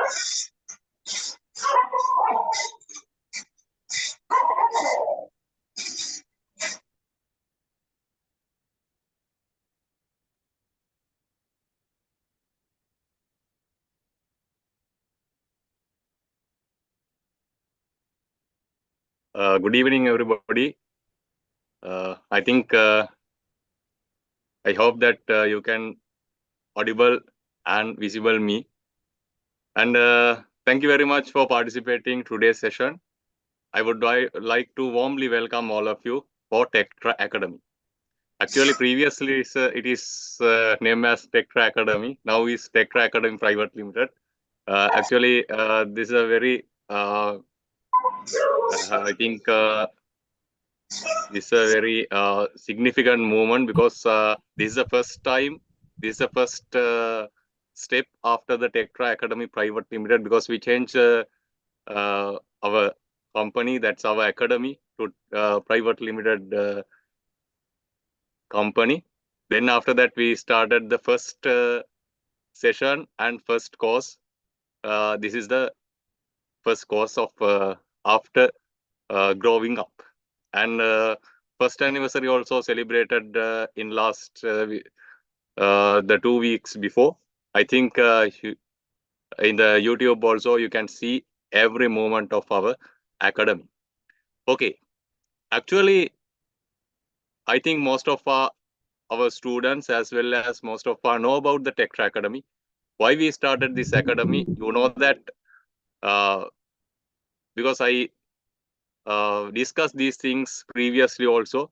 Good evening, everybody. I think I hope that you can audible and visible me. And thank you very much for participating today's session. I would like to warmly welcome all of you for Tectra Academy. Actually, previously it is named as Tectra Academy. Now is Tectra Academy Private Limited. Actually, this is a very I think this is a very significant moment because this is the first time, this is the first step after the Tectra Academy Private Limited, because we changed our company, that's our academy, to private limited company. Then after that, we started the first session and first course. This is the first course of after growing up. And first anniversary also celebrated in last the 2 weeks before. I think in the YouTube also you can see every moment of our academy. Okay, actually, I think most of our students as well as most of our know about the Tectra Academy. Why we started this academy? You know that because I discussed these things previously also.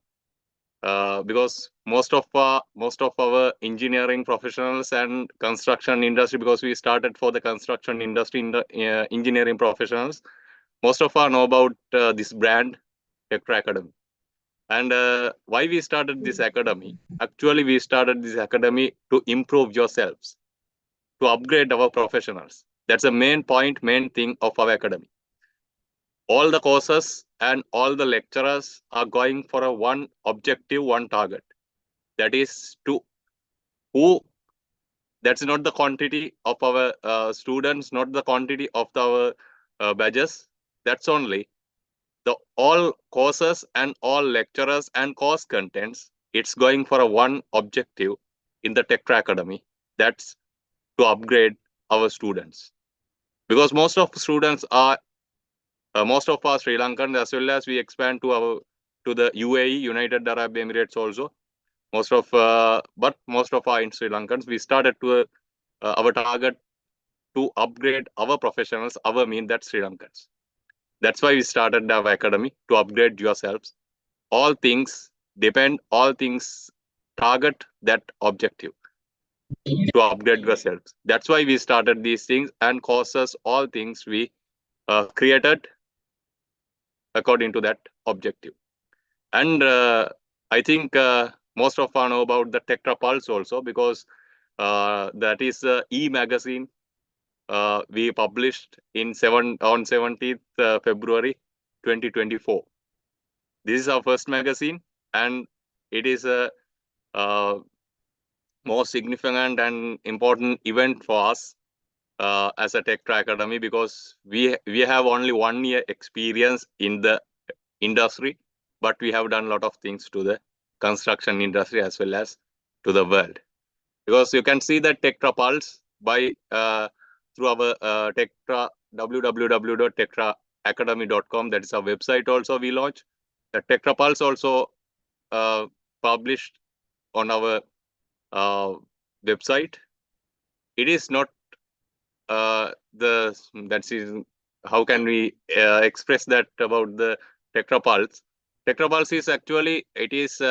Because most of our engineering professionals and construction industry, because we started for the construction industry in the engineering professionals, most of our know about this brand Tectra Academy. And why we started this academy? Actually, we started this academy to improve yourselves, to upgrade our professionals. That's the main point, main thing of our academy. All the courses and all the lecturers are going for a one objective, one target. That is to who, that's not the quantity of our students, not the quantity of our badges. That's only the all courses and all lecturers and course contents. It's going for a one objective in the Tectra Academy. That's to upgrade our students. Because most of students are most of our Sri Lankan, as well as we expand to the UAE, United Arab Emirates also. Most of our in Sri Lankans, we started to our target to upgrade our professionals. Our mean that Sri Lankans. That's why we started our academy, to upgrade yourselves. All things depend. All things target that objective, to upgrade yourselves. That's why we started these things and courses. All things we created according to that objective. And I think most of us know about the Tectra Pulse also, because that is e-magazine we published on 17th February 2024. This is our first magazine, and it is a more significant and important event for us as a Tectra Academy, because we have only 1 year experience in the industry, but we have done a lot of things to the construction industry as well as to the world. Because you can see that Tectra Pulse by through our Tectra www.tectraacademy.com. That is our website. Also, we launched the Tectra Pulse also published on our website. It is not that's how can we express that about the Tectra Pulse? Tectra Pulse is actually, it is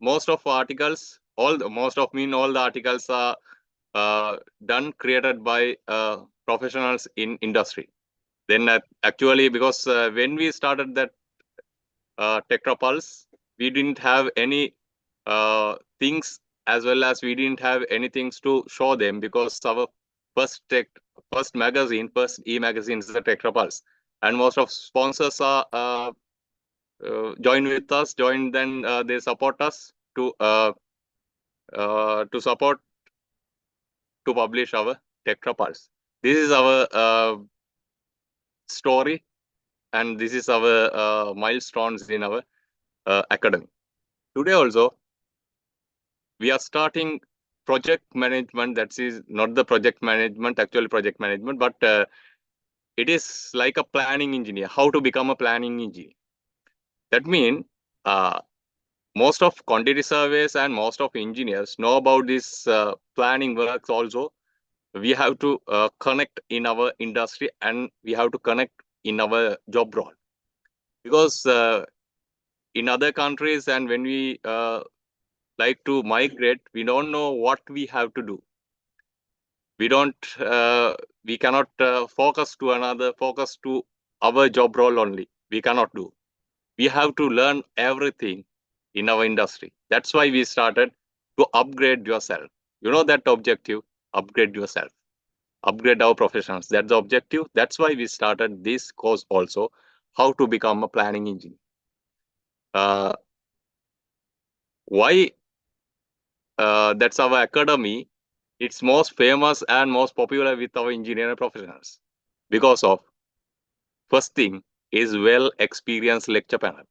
most of articles, all the articles are created by professionals in industry. Then actually, because when we started that Tectra Pulse, we didn't have any things, as well as we didn't have anything to show them, because our first e-magazine is the Tectra Pulse, and most of sponsors are join with us, then they support us to support to publish our Tectra Pulse. This is our story, and this is our milestones in our academy. Today also, we are starting project management. That is not the project management, actually project management, but it is like a planning engineer, how to become a planning engineer. That means most of quantity surveys and most of engineers know about this planning works also. We have to connect in our industry, and we have to connect in our job role, because in other countries, and when we like to migrate, we don't know what we have to do. We don't we cannot focus to our job role only. We cannot do. We have to learn everything in our industry. That's why we started to upgrade yourself. You know that objective, upgrade yourself, upgrade our professionals. That's the objective. That's why we started this course also, how to become a planning engineer. Why that's our academy. It's most famous and most popular with our engineering professionals because of first thing is well experienced lecture panel.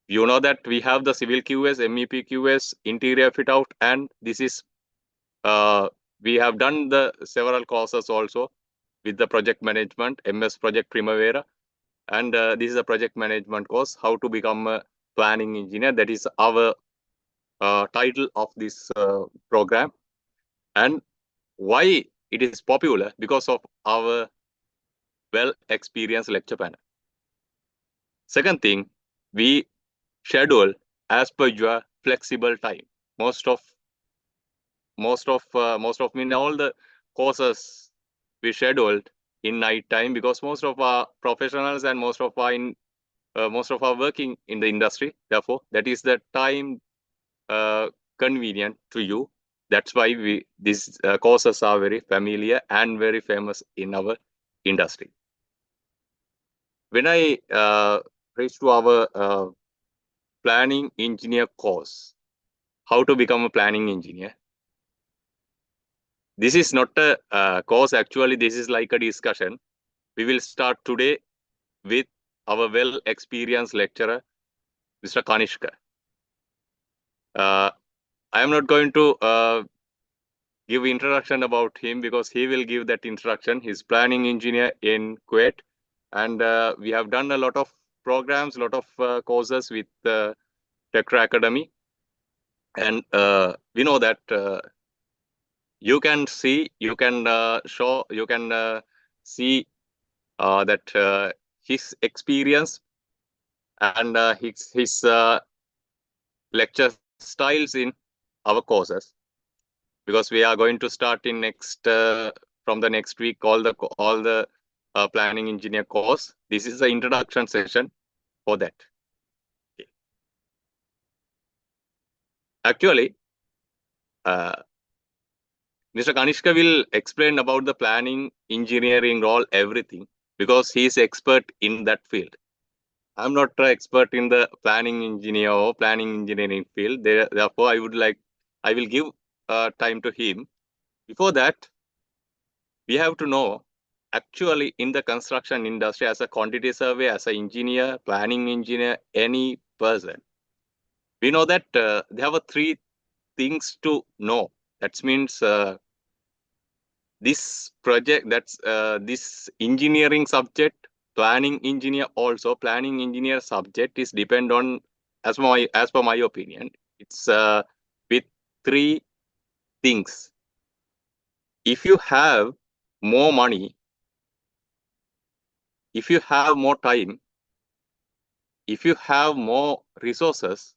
You know that we have the civil QS, MEP QS, interior fit out, and this is we have done the several courses also with the project management, MS Project Primavera, and this is a project management course, how to become a planning engineer. That is our title of this program. And why it is popular? Because of our well experienced lecture panel. Second thing, we schedule as per your flexible time. Most of mean all the courses we scheduled in night time, because most of our professionals and most of our working in the industry. Therefore, that is the time convenient to you. That's why these courses are very familiar and very famous in our industry. When I reached to our planning engineer course, how to become a planning engineer. This is not a course, actually, this is like a discussion. We will start today with our well experienced lecturer, Mr. Kanishka. I am not going to give introduction about him, because he will give that introduction. He's planning engineer in Kuwait, and we have done a lot of programs, a lot of courses with Tectra Academy, and we know that you can see, you can show, you can see that his experience and his lecture styles in our courses, because we are going to start in next from the next week all the planning engineer course. This is the introduction session for that. Okay. Actually, Mr. Kanishka will explain about the planning engineering role, everything, because he is expert in that field. I'm not an expert in the planning engineer or planning engineering field. Therefore, I will give time to him. Before that, we have to know, actually, in the construction industry, as a quantity survey, as an engineer, planning engineer, any person, we know that there are three things to know. That means this project, this engineering subject, planning engineer also, planning engineer subject is depend on, as per my opinion, it's with three things. If you have more money, if you have more time, if you have more resources,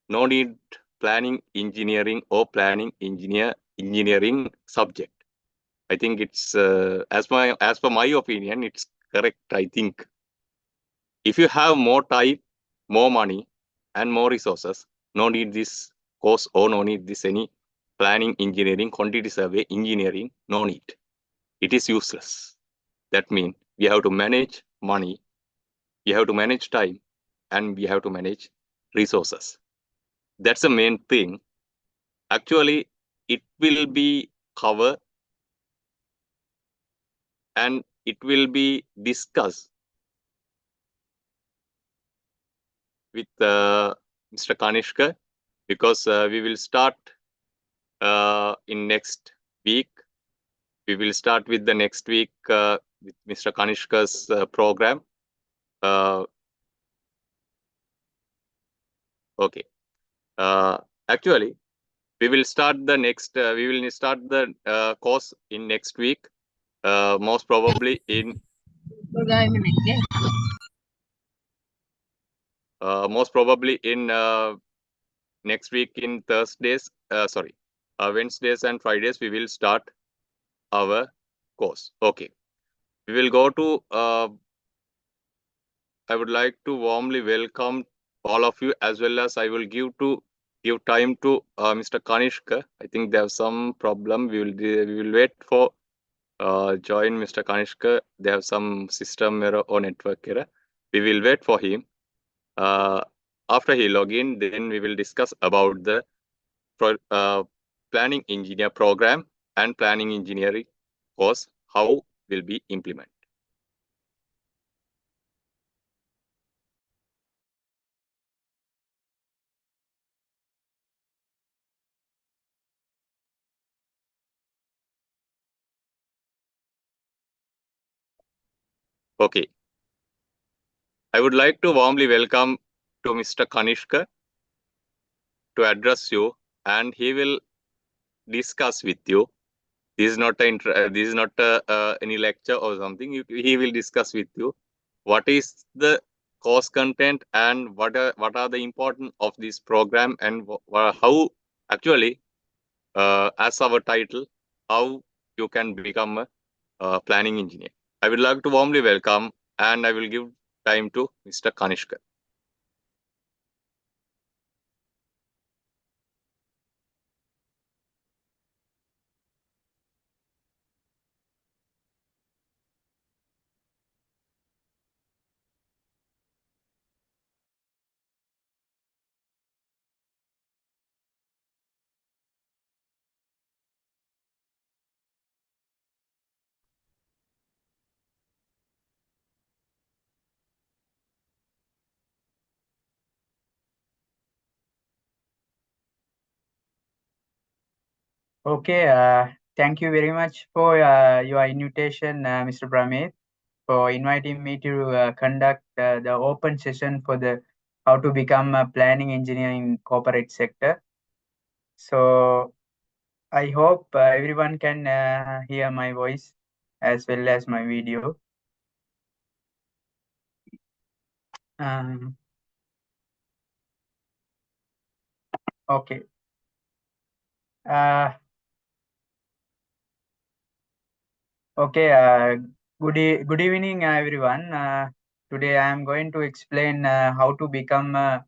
no need planning engineering or planning engineering subject. I think it's as per my opinion, it's correct. I think if you have more time, more money, and more resources, no need this course or no need this any planning engineering, quantity survey engineering. No need. It is useless. That means we have to manage money, we have to manage time, and we have to manage resources. That's the main thing. Actually, it will be covered and it will be discussed with Mr. Kanishka, because we will start in next week. We will start with the next week with Mr. Kanishka's program. Okay. Actually, we will start the course in next week. Most probably in next week in Wednesdays and Fridays we will start our course. Okay, we will go to I would like to warmly welcome all of you, as well as I will give time to Mr. Kanishka. I think they have some problem. We will wait for join Mr. Kanishka. They have some system error or network error. We will wait for him. After he log in, then we will discuss about the planning engineer program and planning engineering course, how will be implemented. Okay. I would like to warmly welcome to Mr. Kanishka to address you, and he will discuss with you. This is not any lecture or something. He will discuss with you what is the course content and what are the important of this program, and how actually, as our title, how you can become a planning engineer. I would like to warmly welcome, and I will give time to Mr. Kanishka. Okay, thank you very much for your invitation, Mr. Pramit, for inviting me to conduct the open session for the how to become a planning engineer in corporate sector. So I hope everyone can hear my voice as well as my video. Um, okay. Uh, okay. Good evening, everyone. Today I am going to explain how to become a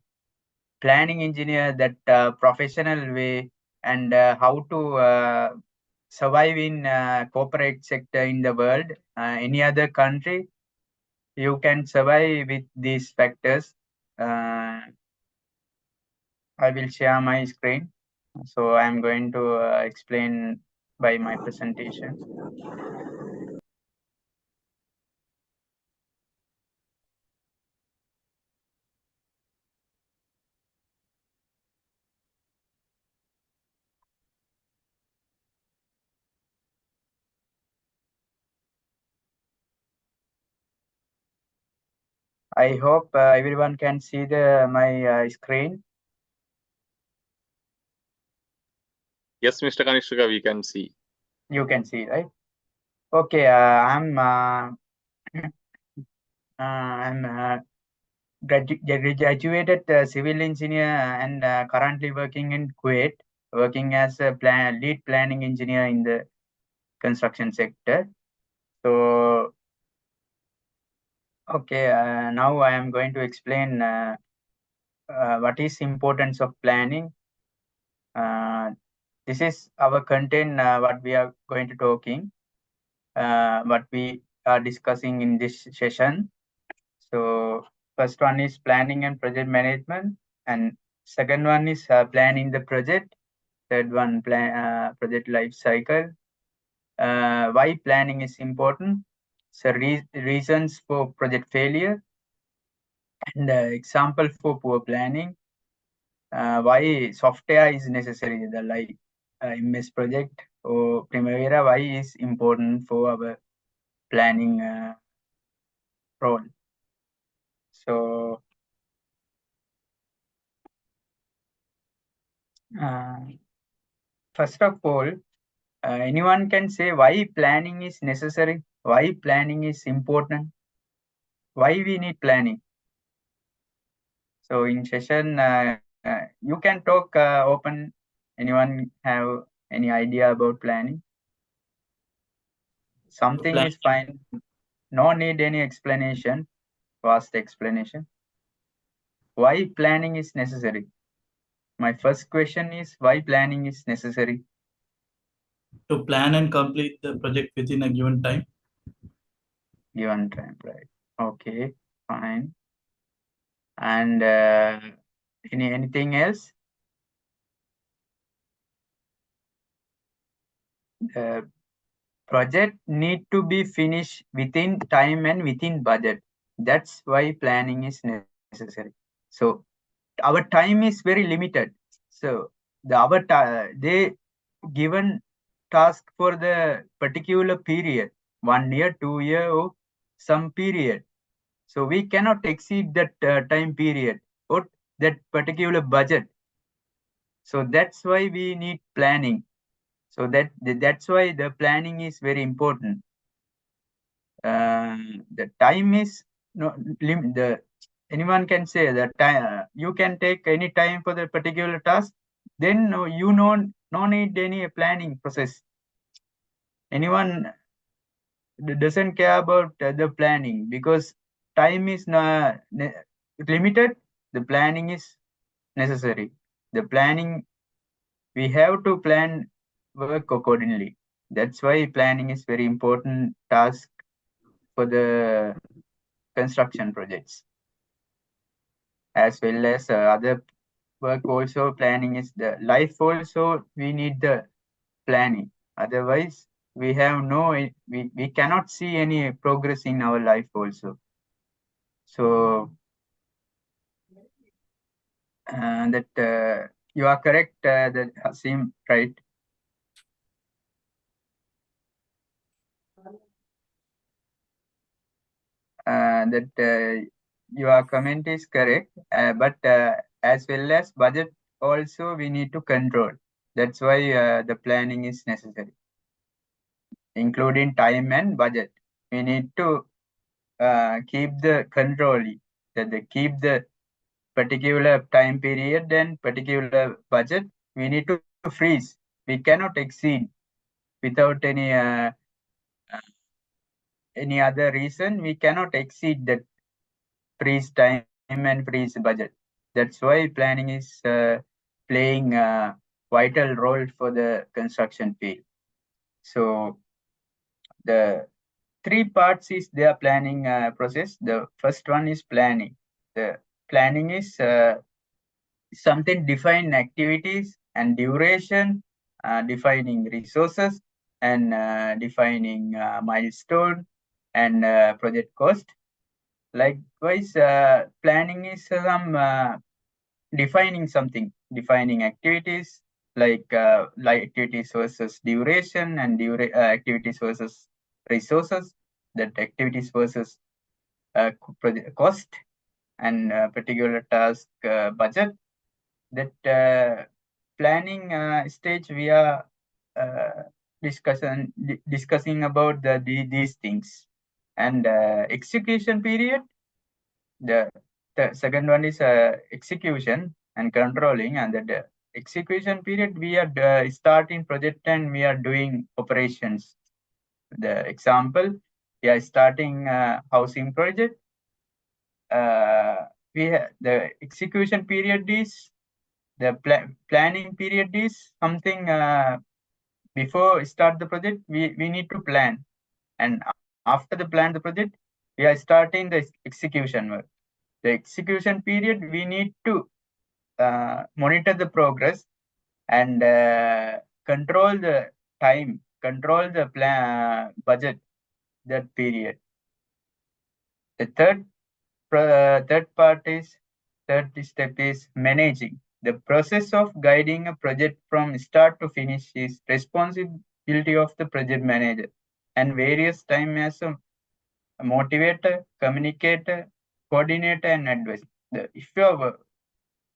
planning engineer that professional way, and how to survive in corporate sector in the world. Any other country, you can survive with these factors. Uh, I will share my screen. So I'm going to explain by my presentation. I hope everyone can see my screen. Yes, Mr. Kanishka, we can see. You can see, right? Okay, I'm graduated civil engineer and currently working in Kuwait, working as a lead planning engineer in the construction sector. So, okay, now I am going to explain what is importance of planning. Uh, this is our content, what we are going to talking, what we are discussing in this session. So first one is planning and project management, and second one is planning the project. Third one, project life cycle. Why planning is important, So reasons for project failure and example for poor planning. Why software is necessary, the like MS Project or Primavera, why is important for our planning role. So first of all, anyone can say why planning is necessary, why planning is important, why we need planning. So in session, you can talk open. Anyone have any idea about planning? Something Plan is fine. No need any explanation, vast explanation. Why planning is necessary? My first question is why planning is necessary? to plan and complete the project within a given time. Given time, right? Okay, fine. And anything else? Uh, project need to be finished within time and within budget. That's why planning is necessary. So our time is very limited. So they given task for the particular period, 1 year, 2 year, or some period. So we cannot exceed that time period or that particular budget. So that's why we need planning. So that's why the planning is very important. The time is no limit. The anyone can say that time you can take any time for the particular task. Then no need any planning process. Anyone doesn't care about the planning because time is limited. The planning is necessary. The planning we have to plan work accordingly. That's why planning is very important task for the construction projects as well as other work also. Planning is the life also. We need the planning, otherwise we have no we cannot see any progress in our life also. So that you are correct, that Hasim, right? That your comment is correct, but as well as budget also we need to control. That's why the planning is necessary, including time and budget. We need to keep the control, that they keep the particular time period and particular budget. We need to freeze. We cannot exceed without any other reason. We cannot exceed that freeze time and freeze budget. That's why planning is playing a vital role for the construction field. So the three parts is their planning process. The first one is planning. The planning is something define activities and duration, defining resources, and defining milestone and project cost. Likewise, planning is some defining something, defining activities like activities versus duration and activities versus resources, that activities versus cost and particular task budget. That planning stage we are uh, discussing about these things. And execution period, the second one is execution and controlling. And the execution period, we are starting project and we are doing operations. The example, we are starting housing project. The execution period is the planning period is something before start the project. We need to plan, and after the plan the project, we are starting the execution work. The execution period, we need to monitor the progress and control the time, control the plan budget, that period. The third step is managing. The process of guiding a project from start to finish is responsibility of the project manager and various time as a motivator, communicator, coordinator, and advisor. If you are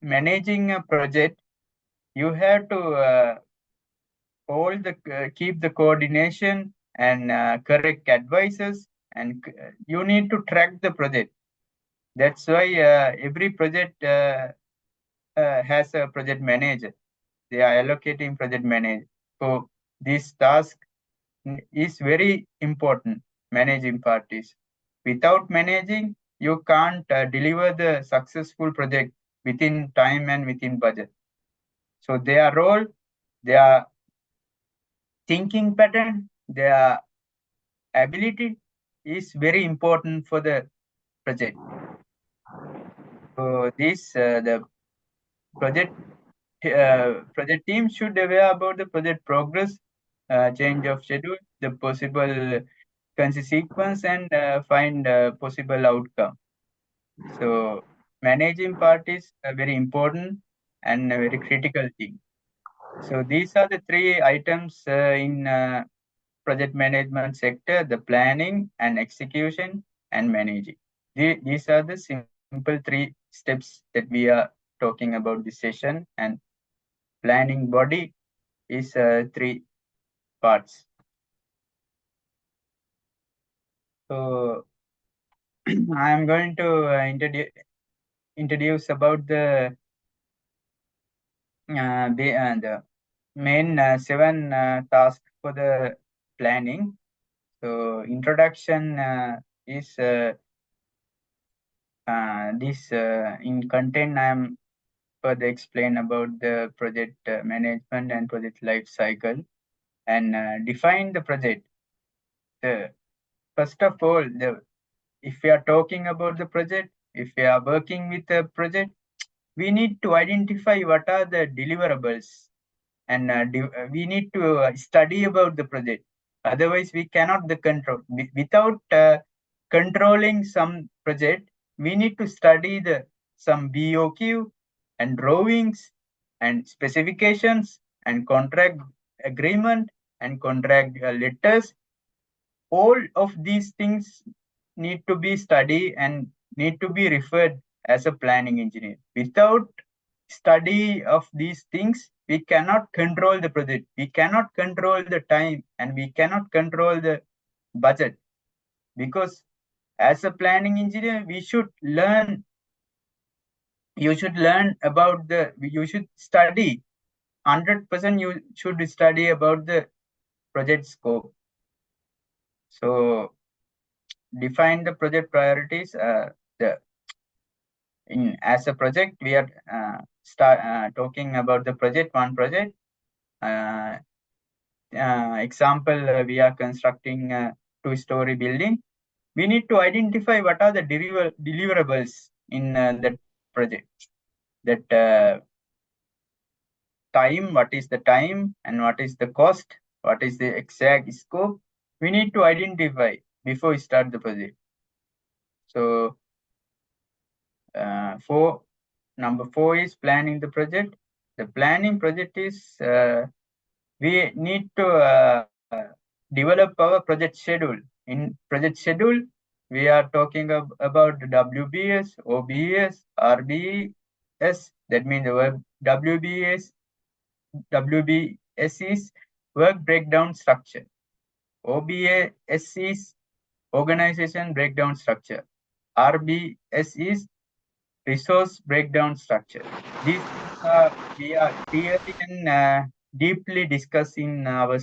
managing a project, you have to keep the coordination and correct advices, and you need to track the project. That's why every project has a project manager. They are allocating project manager. So this task is very important. Managing parties. Without managing, you can't deliver the successful project within time and within budget. So their role, their thinking pattern, their ability is very important for the project. So this the project team should aware about the project progress, change of schedule, the possible consequence, and find possible outcome. So managing part is very important and a very critical thing. So these are the three items in project management sector: the planning and execution and managing. These are the simple three steps that we are talking about this session, and planning body is three parts. So I am going to introduce about the main seven tasks for the planning. So introduction is this in content. I am further explain about the project management and project life cycle, and define the project. The first of all, if we are talking about the project, if we are working with a project, we need to identify what are the deliverables, and we need to study about the project. Otherwise, we cannot the control. Without controlling some project, we need to study the some BOQ and drawings and specifications and contract agreement and contract letters. All of these things need to be studied and need to be referred as a planning engineer. Without study of these things, we cannot control the project. We cannot control the time, and we cannot control the budget, because as a planning engineer, we should learn. You should learn about you should study 100%. You should study about the project scope. So define the project priorities. The as a project, we are talking about the one project. Example, we are constructing a two-story building. We need to identify what are the deliverables in that project. That time, what is the time, and what is the cost, what is the exact scope. We need to identify before we start the project. So number 4 is planning the project. The planning project is we need to develop our project schedule. In project schedule, we are talking about WBS, OBS, RBS. That means the WBS is work breakdown structure. OBS is organization breakdown structure. RBS is resource breakdown structure. These we are clearly and deeply discussing our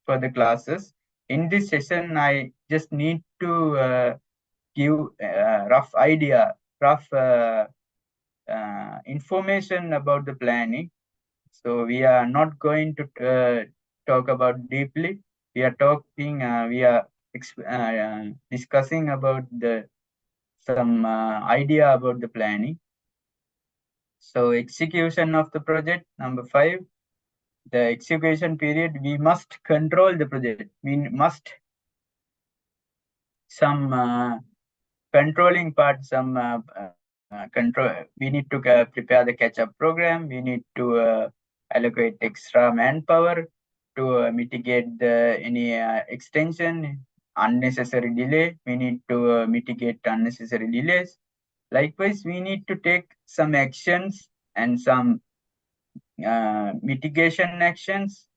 further classes. In this session, I just need to give rough idea, rough information about the planning. So we are not going to talk about deeply. We are talking. We are discussing about some idea about the planning. So execution of the project, number 5. The execution period, we must control the project. We must some controlling part, some control. We need to prepare the catch-up program. We need to allocate extra manpower to mitigate any extension, unnecessary delay. We need to mitigate unnecessary delays. Likewise, we need to take some actions and some mitigation actions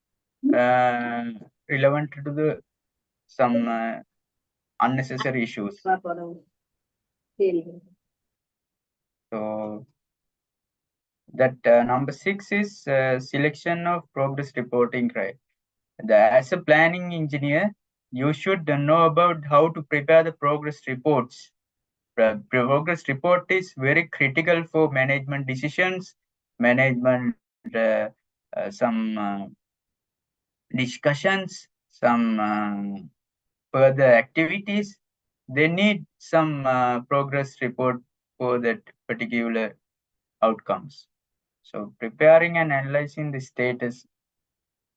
relevant to the some unnecessary issues. So that number 6 is selection of progress reporting, right? As a planning engineer, you should know about how to prepare the progress reports. Progress report is very critical for management decisions, management some discussions, some further activities. They need some progress report for that particular outcomes. So preparing and analyzing the status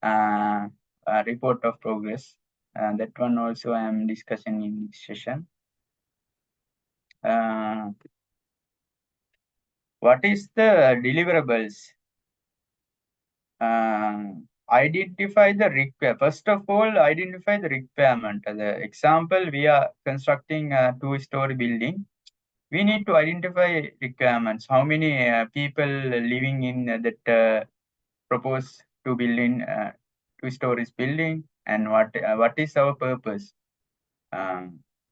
report of progress, that one also I am discussing in this session. What is the deliverables? Identify the requirement. First of all, identify the requirement. The example, we are constructing a 2-story building. We need to identify requirements. How many people living in that proposed to build in 2 stories building, and what is our purpose?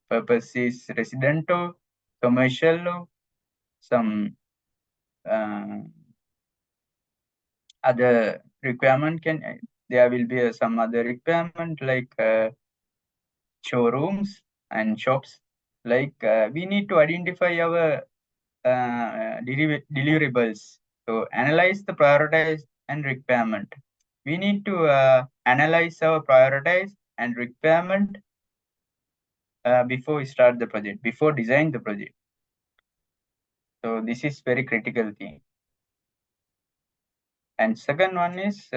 Purpose is residential, commercial, some other requirement there will be some other requirement like showrooms and shops. Like we need to identify our deliverables. So analyze the prioritize and requirement. We need to analyze our prioritize and requirement before we start the project, before design the project. So this is very critical thing. And second one is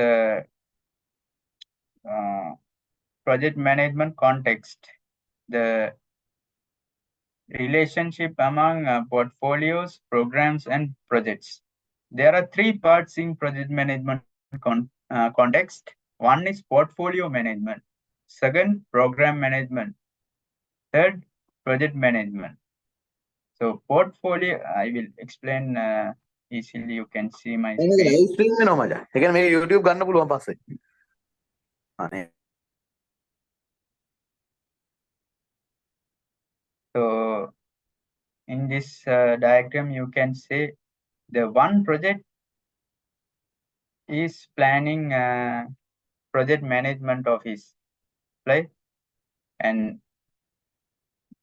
project management context. The relationship among portfolios, programs, and projects. There are 3 parts in project management context. One is portfolio management. Second, program management. Third, project management. So portfolio, I will explain easily. You can see my screen. YouTube ගන්න පුළුවන් පස්සේ. අනේ. So in this diagram, you can see the one project is planning project management office, right? And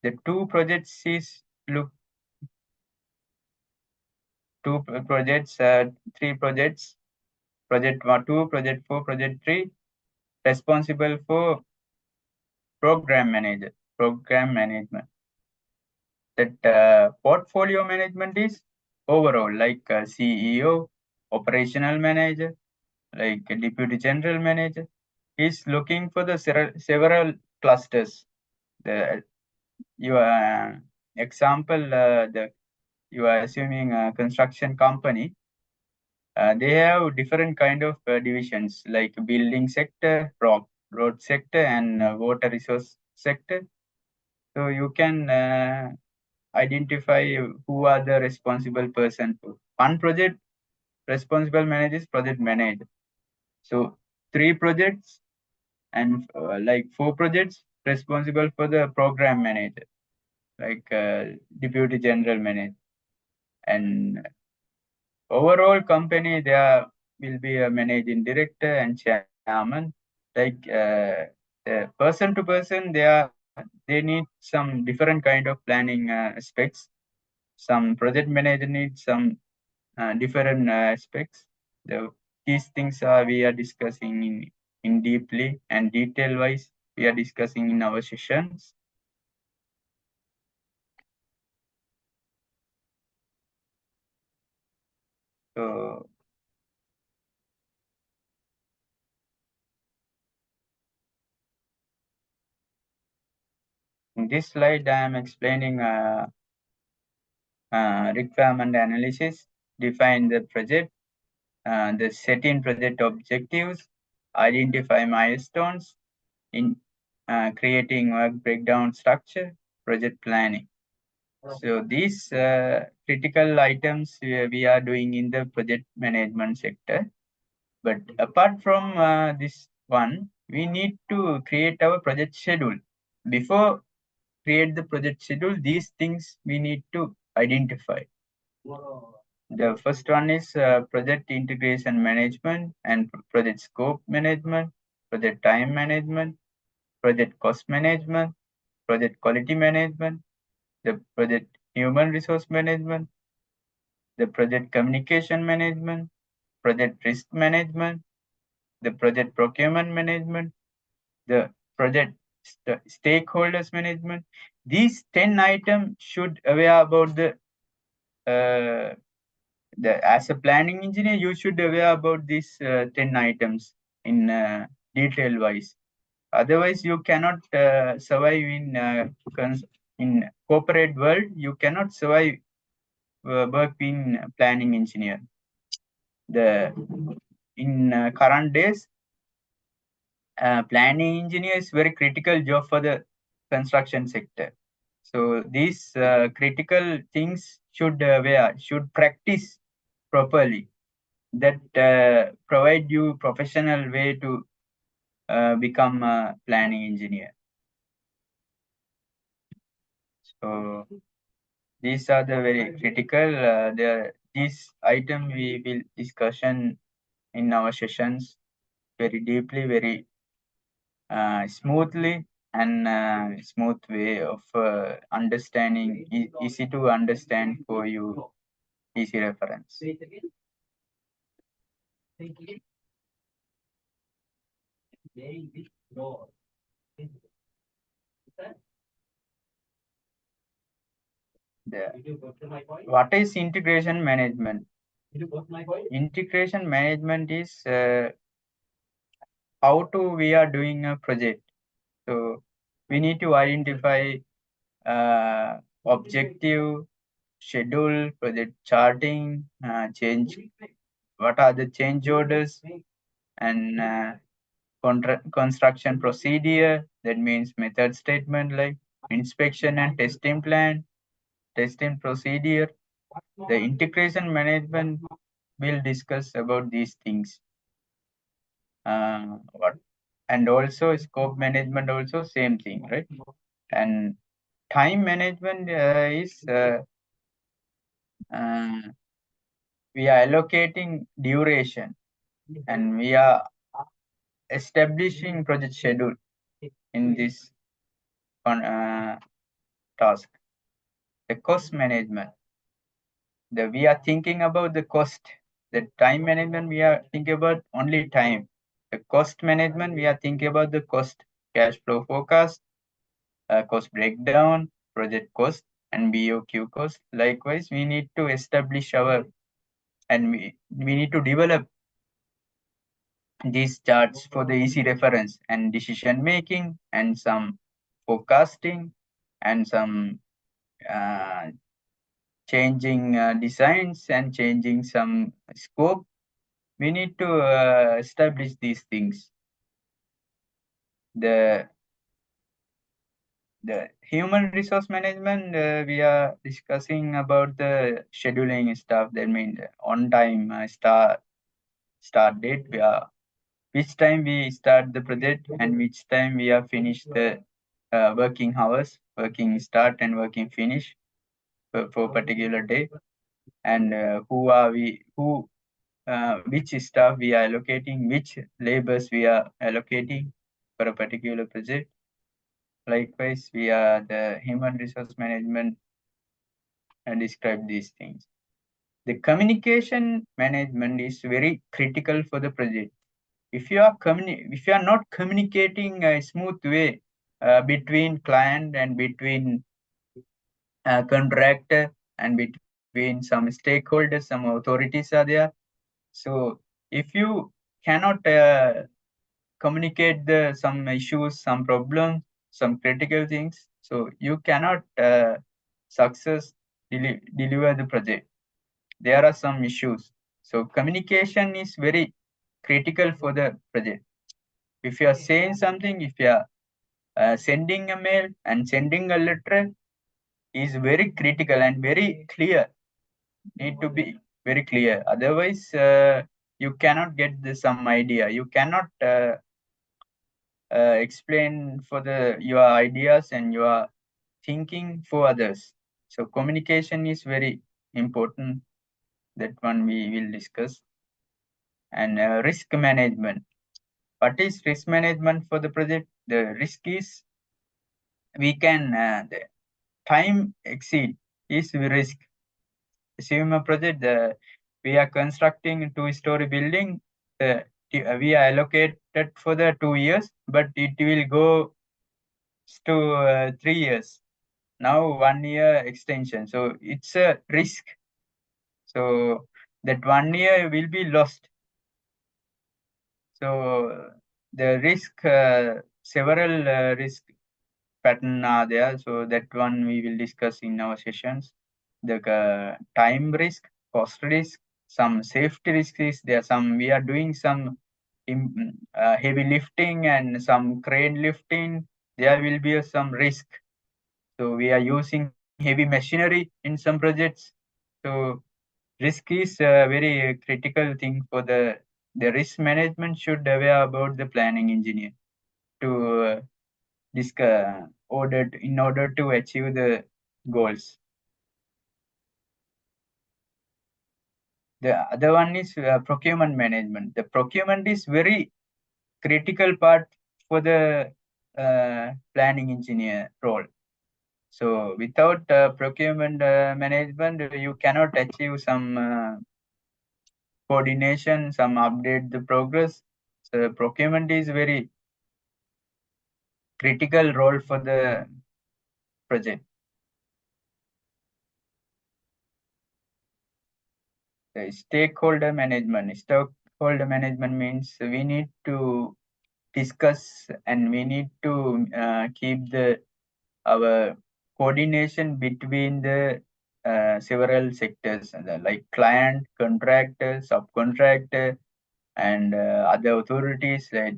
the 2 projects is look 2 projects, 3 projects, project 2, project 4, project 3, responsible for program management. That portfolio management is overall, like CEO, operational manager, like deputy general manager, is looking for the several clusters. Your example, you are assuming a construction company. They have different kind of divisions like building sector, road sector, and water resource sector. So you can identify who are the responsible person. One project responsible manager is project manager. So 3 projects and like 4 projects responsible for the program manager, like deputy general manager. And overall company, there will be a managing director and chairman. Like person to person, they need some different kind of planning aspects. Some project manager needs some different aspects. These things we are discussing in deeply and detail wise. We are discussing in our sessions. So In this slide, I am explaining requirement analysis, define the project, the setting project objectives, identify milestones, in creating work breakdown structure, project planning. So these critical items we are doing in the project management sector. But apart from this one, we need to create our project schedule. Before create the project schedule, these things we need to identify. The first one is project integration management and project scope management, project time management, project cost management, project quality management, the project human resource management, the project communication management, project risk management, the project procurement management, the project stakeholders management. These 10 items should aware about as a planning engineer, you should aware about these 10 items in detail wise. Otherwise, you cannot survive in corporate world. You cannot survive work in planning engineer. In current days, planning engineer is very critical job for the construction sector. So these critical things should practice properly. That provide you professional way to become a planning engineer. So these are the very critical. This item we will discussion in our sessions very deeply, very smoothly, and smooth way of understanding, easy to understand for you, easy reference. What is integration management? Integration management is how we are doing a project. So we need to identify objective, schedule, project charting, what are the change orders, and construction procedure. That means method statement like inspection and testing plan, testing procedure. The integration management will discuss about these things. And also scope management also same thing, right? And time management is we are allocating duration and we are establishing project schedule in this task. The cost management, we are thinking about the cost. The time management, we are thinking about only time. The cost management, we are thinking about the cost, cash flow forecast, cost breakdown, project cost, and BOQ cost. Likewise, we need to establish and we need to develop these charts for the easy reference and decision making and some forecasting and some changing designs and changing some scope. We need to establish these things. The human resource management, we are discussing about the scheduling stuff. That means on time start date. Which time we start the project and which time we are finished the working hours, working start and working finish for particular day, and which staff we are allocating, which labors we are allocating for a particular project. Likewise, we are the human resource management and describe these things. The communication management is very critical for the project. If you are not communicating a smooth way between client and between contractor and between some stakeholders, some authorities are there. So if you cannot communicate some issues, some problems, some critical things, So you cannot deliver the project. There are some issues. So communication is very critical for the project. If you are saying something, if you are sending a mail and sending a letter, is very critical and very clear. Need to be very clear. Otherwise, you cannot get some idea. You cannot explain for your ideas and your thinking for others. So communication is very important. That one we will discuss. And risk management. What is risk management for the project? The risk is we can the time exceed is risk. Assume a project we are constructing a two-story building. We are allocated for the 2 years, but it will go to 3 years. Now 1 year extension. So it's a risk. So that 1 year will be lost. So the risk, several risk pattern are there. So that one we will discuss in our sessions. The time risk, cost risk, some safety risk is there. Some we are doing some heavy lifting and some crane lifting. There will be some risk. So we are using heavy machinery in some projects. So risk is a very critical thing for the risk management should aware about the planning engineer to in order to achieve the goals. The other one is procurement management. The procurement is very critical part for the planning engineer role. So without procurement management, you cannot achieve some coordination, some update the progress. So procurement is very critical role for the project. Stakeholder management. Stakeholder management means we need to discuss and we need to keep our coordination between the several sectors like client, contractor, subcontractor, and other authorities like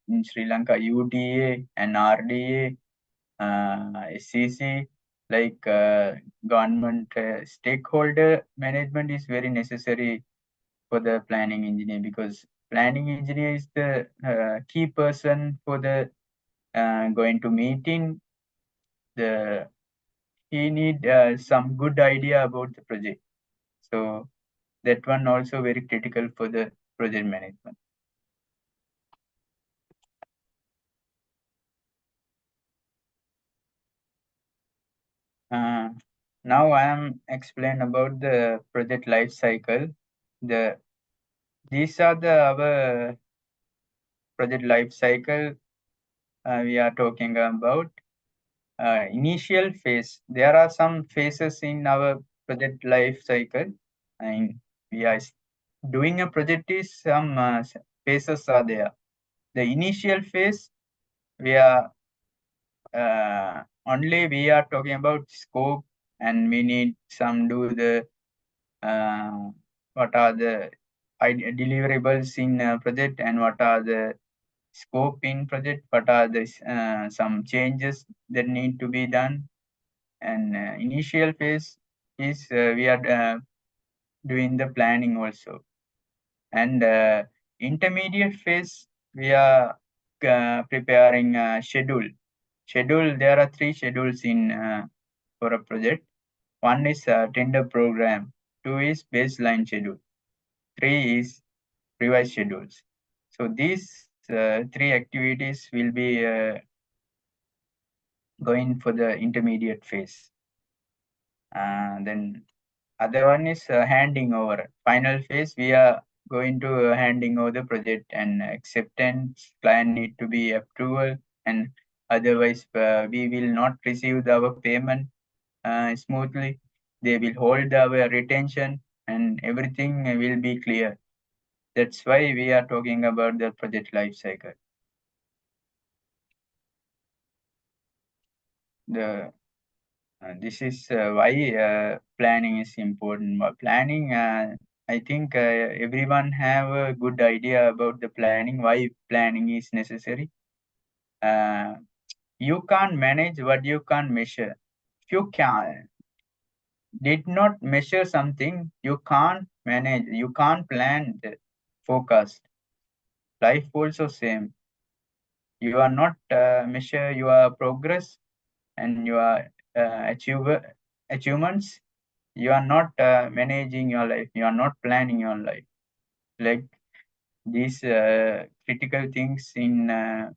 in Sri Lanka UDA and RDA, SCC, like government stakeholder management is very necessary for the planning engineer, because planning engineer is the key person for the going to meeting. He need some good idea about the project. So that one also very critical for the project management. Now I am explain about the project life cycle. These are our project life cycle we are talking about. Initial phase. There are some phases in our project life cycle, and we are doing a project is some phases are there. The initial phase, we are only we are talking about scope, and we need some do the what are the deliverables in project, and what are the scope in project, what are the some changes that need to be done. And initial phase is we are doing the planning also. And intermediate phase, we are preparing a schedule. There are 3 schedules in for a project. One is tender program, 2 is baseline schedule, 3 is revised schedules. So these 3 activities will be going for the intermediate phase. Then other one is handing over. Final phase, we are going to handing over the project, and acceptance, client need to be approval, and otherwise we will not receive our payment smoothly. They will hold our retention, and everything will be clear. That's why we are talking about the project life cycle. this is why planning is important. Planning, I think everyone have a good idea about the planning, why planning is necessary. You can't manage what you can't measure. If you did not measure something, you can't manage, you can't plan the forecast. Life also same. You are not measure your progress and your achievements. You are not managing your life. You are not planning your life. Like these critical things in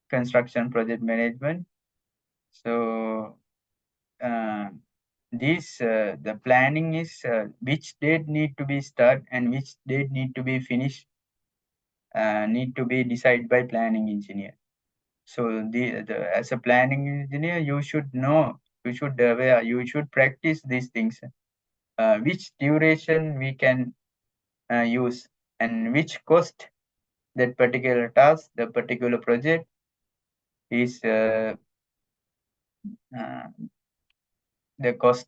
construction project management. So the planning is which date need to be start and which date need to be finished, need to be decided by planning engineer. So as a planning engineer, you should know, you should aware, you should practice these things. Which duration we can use and which cost that particular task, the particular project is the cost,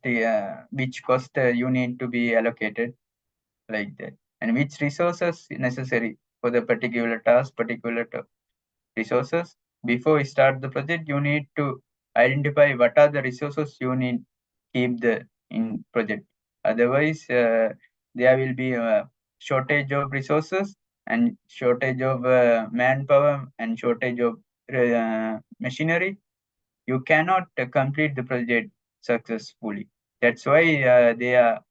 which cost you need to be allocated, like that, and which resources necessary for the particular task, resources. Before you start the project, you need to identify what are the resources you need keep the in project. Otherwise, there will be a shortage of resources and shortage of manpower and shortage of machinery. You cannot complete the project successfully. That's why they are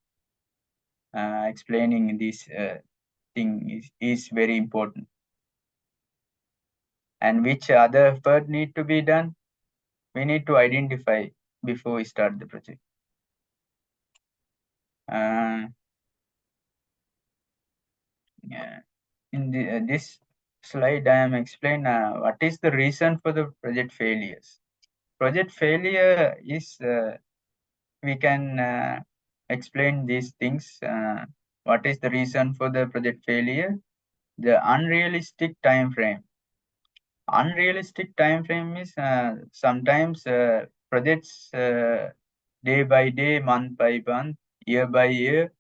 explaining this thing is very important. And which other effort need to be done, we need to identify before we start the project. Yeah. In this slide, I am explain what is the reason for the project failures. Project failure is, we can explain these things. What is the reason for the project failure? The unrealistic time frame. Unrealistic time frame is sometimes projects day by day, month by month, year by year,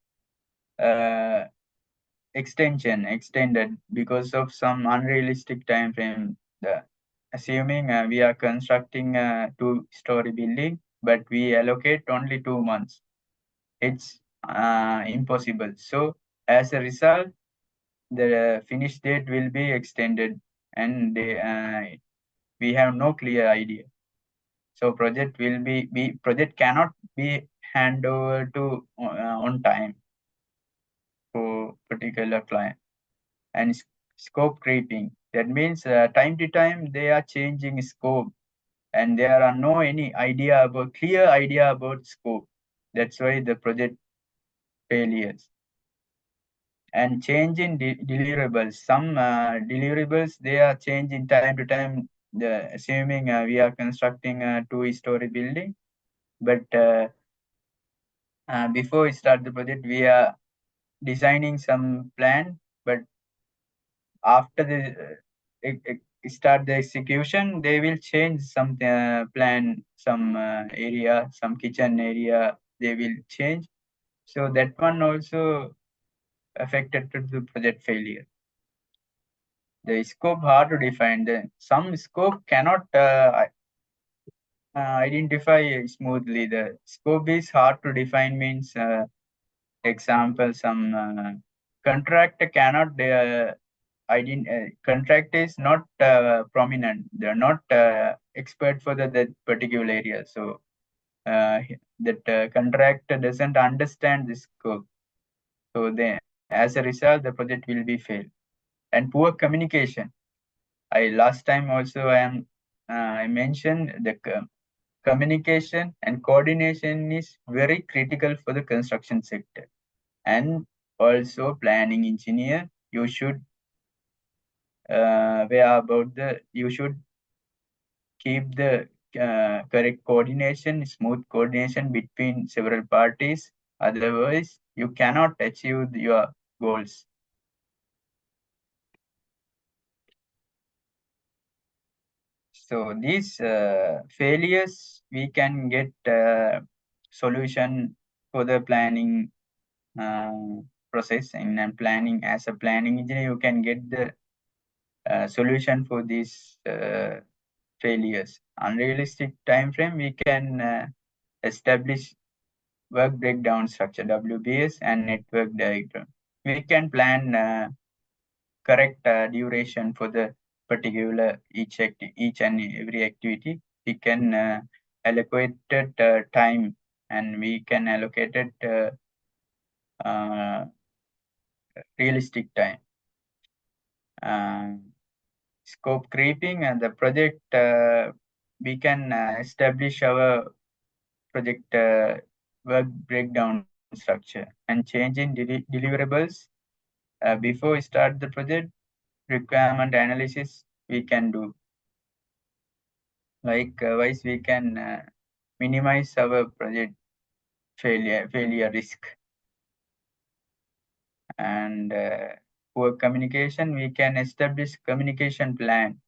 extended because of some unrealistic time frame. Assuming we are constructing a 2-story building, but we allocate only 2 months, it's impossible. So as a result, the finish date will be extended, and we have no clear idea. So project cannot be hand over to on time for particular client. And scope creeping, that means time to time they are changing scope, and there are no any clear idea about scope. That's why the project failures. And change in deliverables. Some deliverables, they are changing time to time. Assuming we are constructing a 2-story building, but before we start the project, we are designing some plan, but after the start the execution, they will change some plan, some area, some kitchen area, they will change. So that one also affected to the project failure. The scope hard to define. Some scope cannot identify smoothly. The scope is hard to define means, example, some contractor cannot contract is not prominent. They're not expert for that particular area. So that contractor doesn't understand the scope. So as a result, the project will be failed. And poor communication. Last time also I mentioned the communication and coordination is very critical for the construction sector. And also planning engineer, you should you should keep the correct coordination, smooth coordination between several parties. Otherwise, you cannot achieve your goals. So these failures, we can get solution for the planning process. In planning, as a planning engineer, you can get the solution for these failures. Unrealistic time frame, we can establish work breakdown structure WBS and network diagram. We can plan correct duration for the particular each and every activity. We can allocate time, and we can allocate it realistic time. Scope creeping and the project, we can establish our project work breakdown structure and change in deliverables before we start the project. Requirement analysis we can do. Likewise, we can minimize our project failure risk. And poor communication, we can establish communication plan.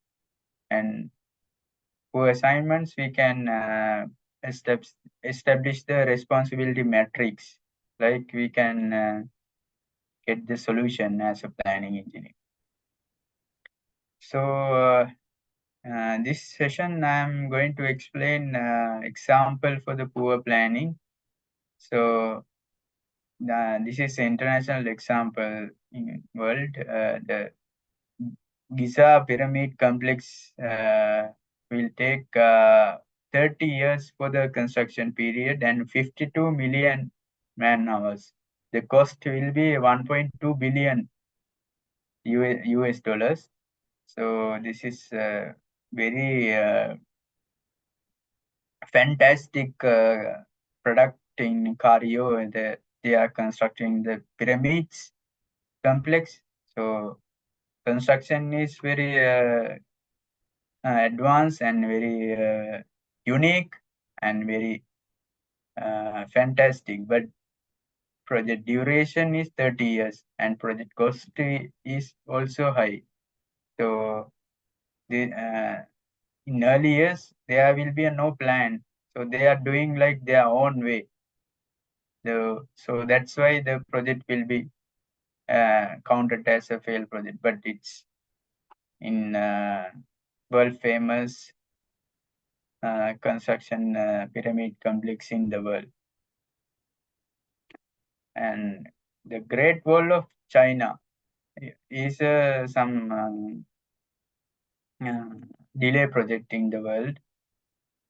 And for assignments, we can establish the responsibility matrix. Like we can get the solution as a planning engineer. So this session, I'm going to explain example for the poor planning. So this is an international example in world. The Giza pyramid complex will take 30 years for the construction period and 52 million man hours. The cost will be 1.2 billion US dollars. So this is very fantastic product in Cario. They are constructing the pyramids complex. So construction is very advanced and very unique and very fantastic. But project duration is 30 years and project cost is also high. So in early years, there will be no plan. So they are doing like their own way. So that's why the project will be counted as a failed project. But it's in world famous construction pyramid complex in the world. And the Great Wall of China is some delay project in the world,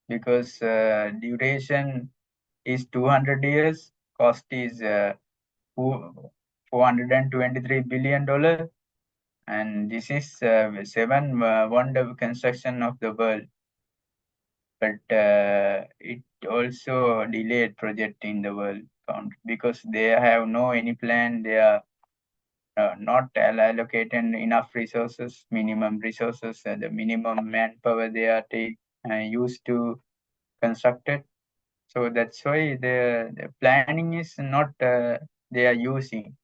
because duration is 200 years, cost is $423 billion, and this is seven wonder construction of the world. But it also delayed project in the world count, because they have no any plan. They are not allocated enough resources, minimum resources, the minimum manpower they are used to construct it. So that's why the planning is not they are using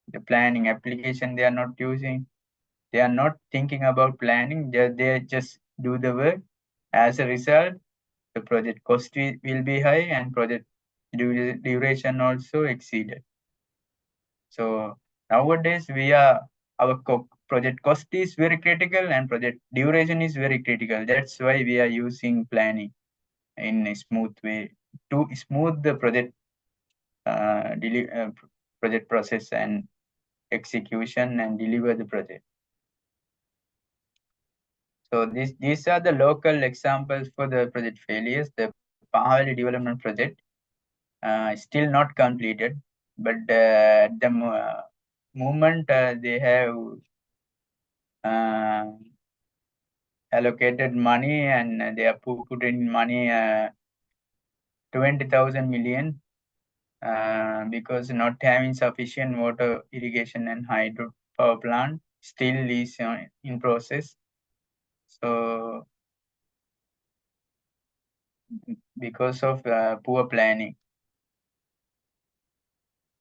the planning application. They are not using. They are not thinking about planning. They just do the work. As a result, the project cost will be high and project duration also exceeded. So nowadays our project cost is very critical and project duration is very critical. That's why we are using planning in a smooth way to smooth the project project process and execution and deliver the project. So these are the local examples for the project failures. The Pahali development project still not completed, but the moment they have allocated money and they are put in money 20,000 million because not having sufficient water irrigation and hydro power plant still is in process. So because of poor planning.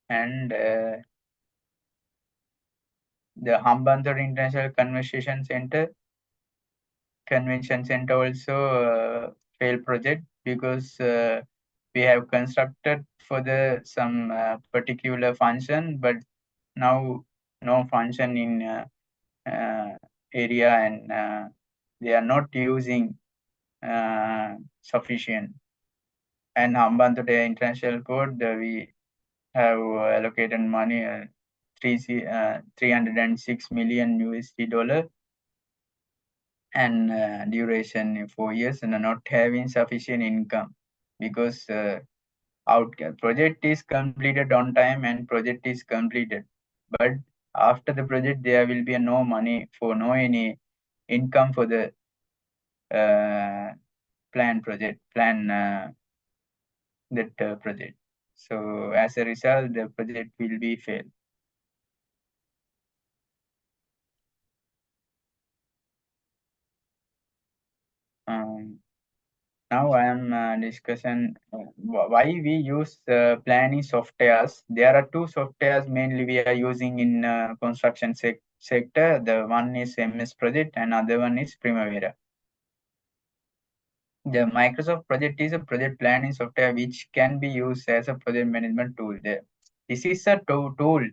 And the Hambantota International Convention Center convention center also failed project because we have constructed for the some particular function, but now no function in area, and they are not using sufficient. And Hambantota International Code, we have allocated money 306 million USD dollar, and duration 4 years, and not having sufficient income because project is completed on time and project is completed, but after the project there will be no money for no any income for the plan that project. So as a result, the project will be failed. Now I am discussing why we use planning softwares. There are two softwares mainly we are using in construction sector. The one is MS Project and other one is Primavera. The Microsoft Project is a project planning software which can be used as a project management tool. This is a tool,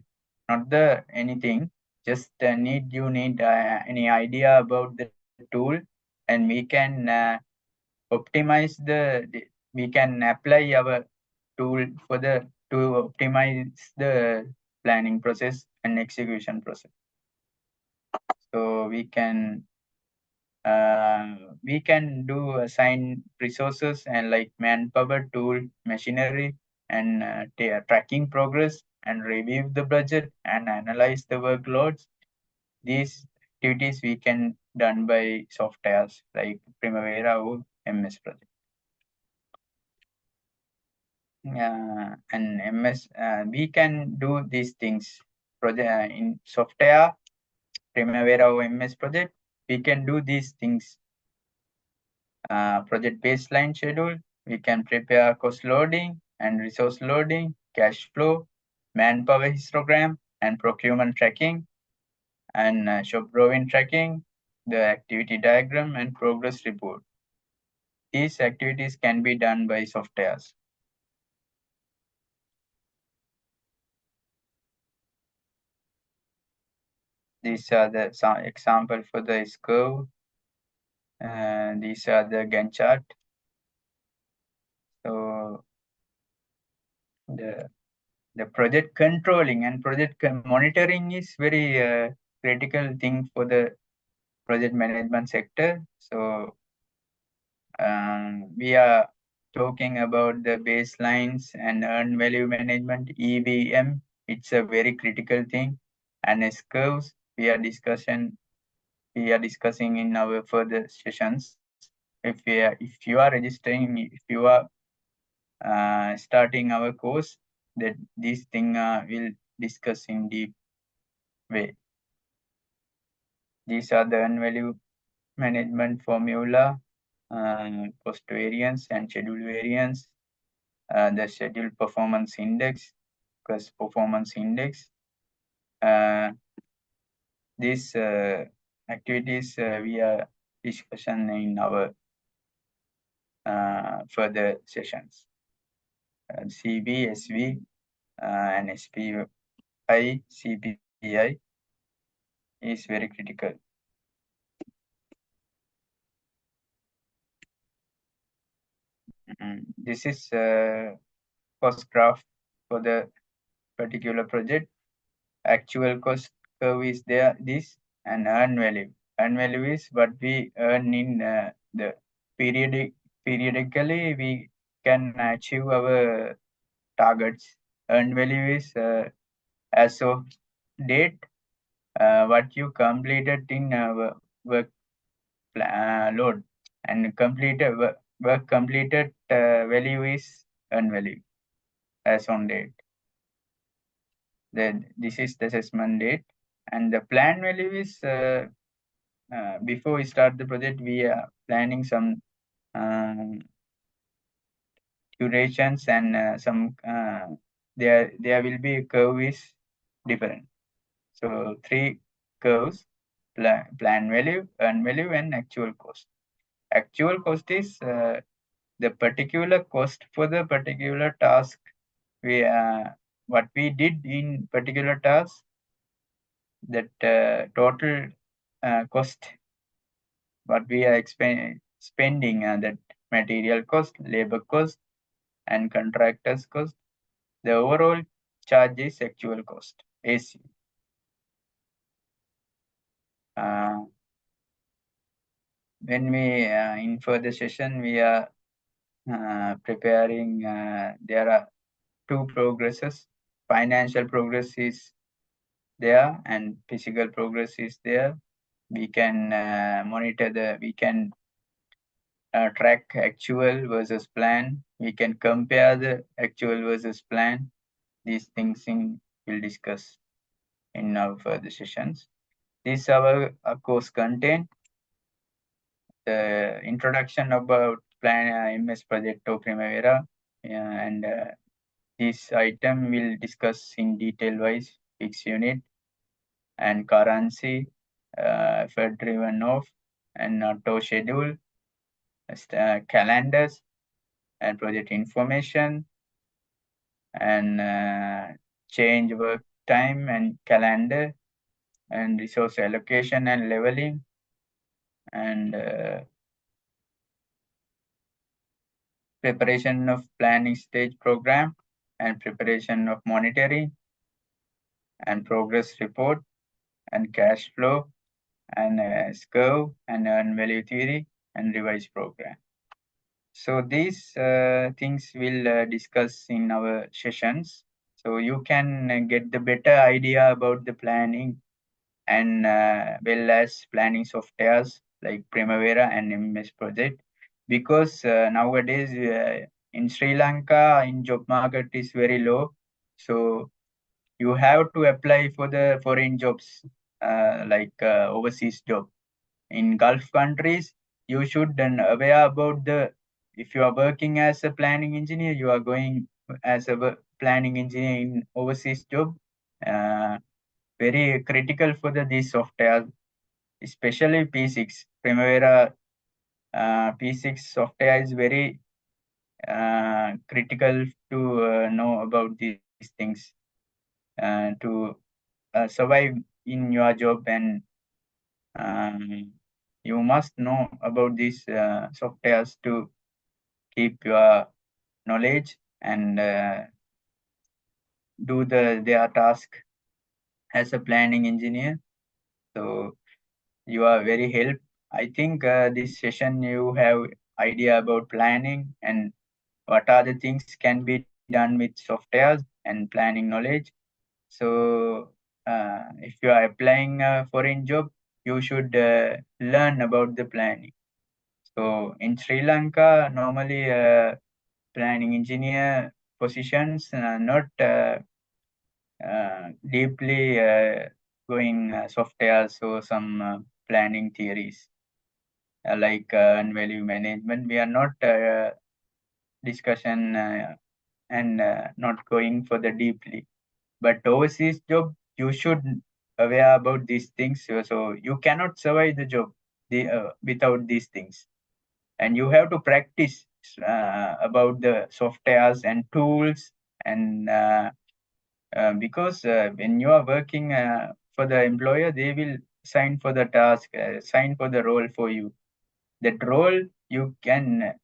not the anything. Just you need any idea about the tool, and we can optimize we can apply our tool to optimize the planning process and execution process. So we can do assign resources and like manpower, tool, machinery, and tracking progress and review the budget and analyze the workloads. These activities we can done by softwares like Primavera or MS Project. And MS, we can do these things in software, Primavera or MS Project. We can do these things. Project baseline schedule, we can prepare cost loading and resource loading, cash flow, manpower histogram, and procurement tracking, and shop drawing tracking, the activity diagram, and progress report. These activities can be done by softwares. These are the some example for the curve. These are the Gantt chart. So the project controlling and project monitoring is very critical thing for the project management sector. So we are talking about the baselines and earned value management, EVM. It's a very critical thing. And S curves we are discussing in our further sessions. If you are registering, if you are starting our course, that this thing will discuss in deep way. These are the earned value management formula, cost variance and schedule variance, the schedule performance index, cost performance index. These activities we are discussing in our further sessions. CB, SV, and SPI, CPI is very critical. This is cost graph for the particular project. Actual cost curve is there, this, and earn value. Earn value is what we earn in the periodically we can achieve our targets. Earn value is as of date what you completed in work load, and completed work completed value is earn value as on date. Then this is the assessment date, and the plan value is before we start the project we are planning some durations, and some there will be a curve is different. So 3 curves, plan value, earn value, and actual cost. Actual cost is the particular cost for the particular task we what we did in particular task, that total cost what we are spending, that material cost, labor cost, and contractors cost. The overall charge is actual cost, AC. When we in further session we are preparing, there are two progresses. Financial progress is there and physical progress is there. We can we can track actual versus plan. We can compare the actual versus plan. These things we'll discuss in our further sessions. This our course content. The introduction about plan MS Projecto Primavera, and this item will discuss in detail wise fixed unit and currency, effort driven off, and auto schedule, calendars, and project information, and change work time and calendar, and resource allocation and leveling, and preparation of planning stage program, and preparation of monitoring and progress report, and cash flow, and curve, and earn value theory, and revise program. So these things we'll discuss in our sessions. So you can get the better idea about the planning, and well as planning softwares like Primavera and MS Project, because nowadays in Sri Lanka in job market is very low, so you have to apply for the foreign jobs, like overseas job. In Gulf countries, you should aware about the, if you are working as a planning engineer, you are going as a planning engineer in overseas job. Very critical for this software, especially P6 Primavera. P6 software is very critical to know about these things, to survive in your job, and you must know about these softwares to keep your knowledge and do their task as a planning engineer. So you are very help. I think this session you have idea about planning and what are the things can be done with softwares and planning knowledge. So if you are applying a foreign job, you should learn about the planning. So in Sri Lanka, normally planning engineer positions not deeply going softwares or some planning theories like value management. We are not discussion and not going for the deeply. But overseas job, you should aware about these things. So you cannot survive the job without these things, and you have to practice about the softwares and tools, and because when you are working for the employer, they will sign for the task, sign for the role for you. That role you can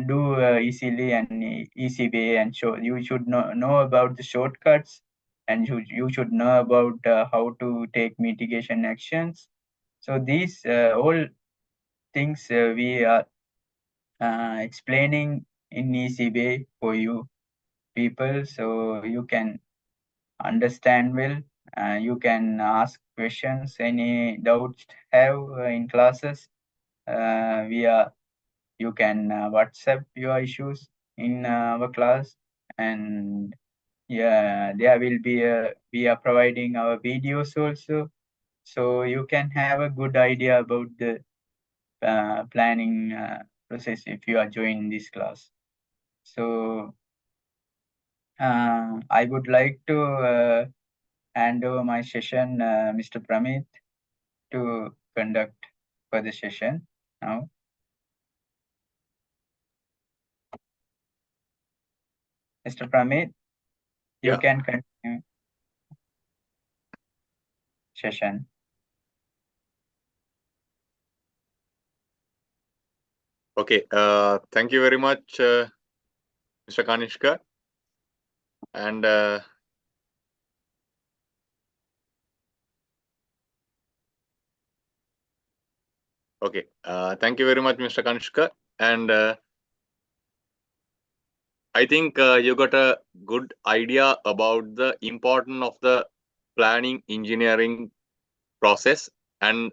do easily and easy way, and you should know about the shortcuts, and you should know about how to take mitigation actions. So these all things we are explaining in easy way for you people, so you can understand well. You can ask questions, any doubts have in classes. We are You can WhatsApp your issues in our class, and yeah, there will be we are providing our videos also, so you can have a good idea about the planning process if you are joining this class. So I would like to hand over my session, Mr. Pramit, to conduct for the session now. Mr. Pramit, you Yeah. can continue session. Okay. Thank you very much, Mr. Kanishka. And okay. Thank you very much, Mr. Kanishka. And I think you got a good idea about the importance of the planning engineering process and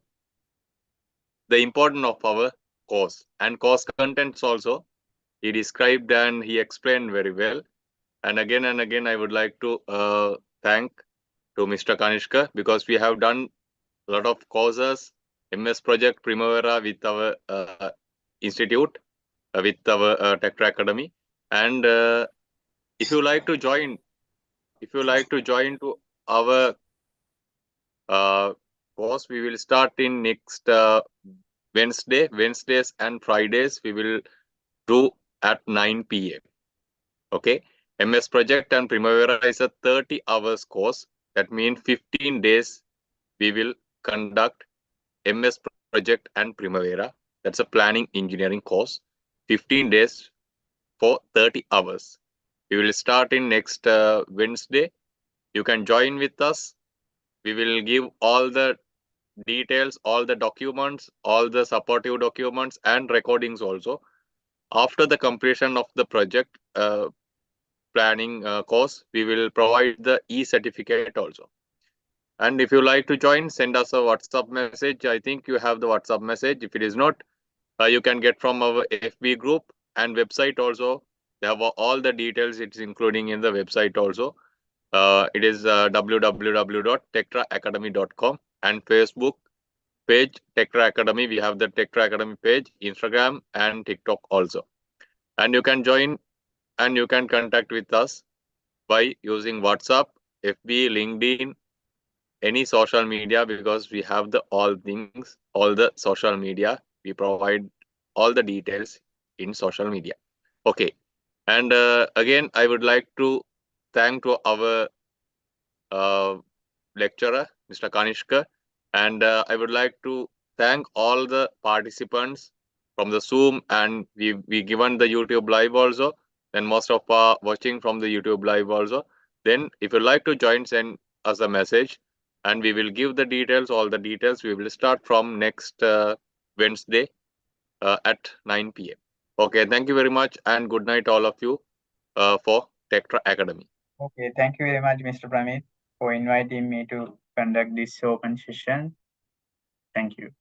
the importance of our course and course contents also. He described and he explained very well. And again, I would like to thank to Mr. Kanishka because we have done a lot of courses, MS Project Primavera with our institute, with our Tectra Academy. And if you like to join to our course, we will start in next Wednesdays and Fridays. We will do at 9 p.m. Okay. MS Project and Primavera is a 30 hours course. That means 15 days we will conduct MS Project and Primavera. That's a planning engineering course. 15 days for 30 hours. We will start in next Wednesday. You can join with us. We will give all the details, all the documents, all the supportive documents and recordings also. After the completion of the project planning course, we will provide the e-certificate also. And if you like to join, send us a WhatsApp message. I think you have the WhatsApp message. If it is not, you can get from our FB group and website also. They have all the details. It's including in the website also. It is www.tectraacademy.com and Facebook page Tectra Academy. We have the Tectra Academy page, Instagram and TikTok also. And you can join and you can contact with us by using WhatsApp, FB, LinkedIn, any social media because we have the all things, all the social media. We provide all the details in social media. Okay. And again, I would like to thank to our lecturer, Mr. Kanishka. And I would like to thank all the participants from the Zoom and we given the YouTube live also. Then most of watching from the YouTube live also. Then if you like to join, send us a message and we will give the details, all the details. We will start from next Wednesday at 9 p.m. Okay, thank you very much and good night all of you for Tectra Academy. Okay, thank you very much, Mr. Pramit, for inviting me to conduct this open session. Thank you.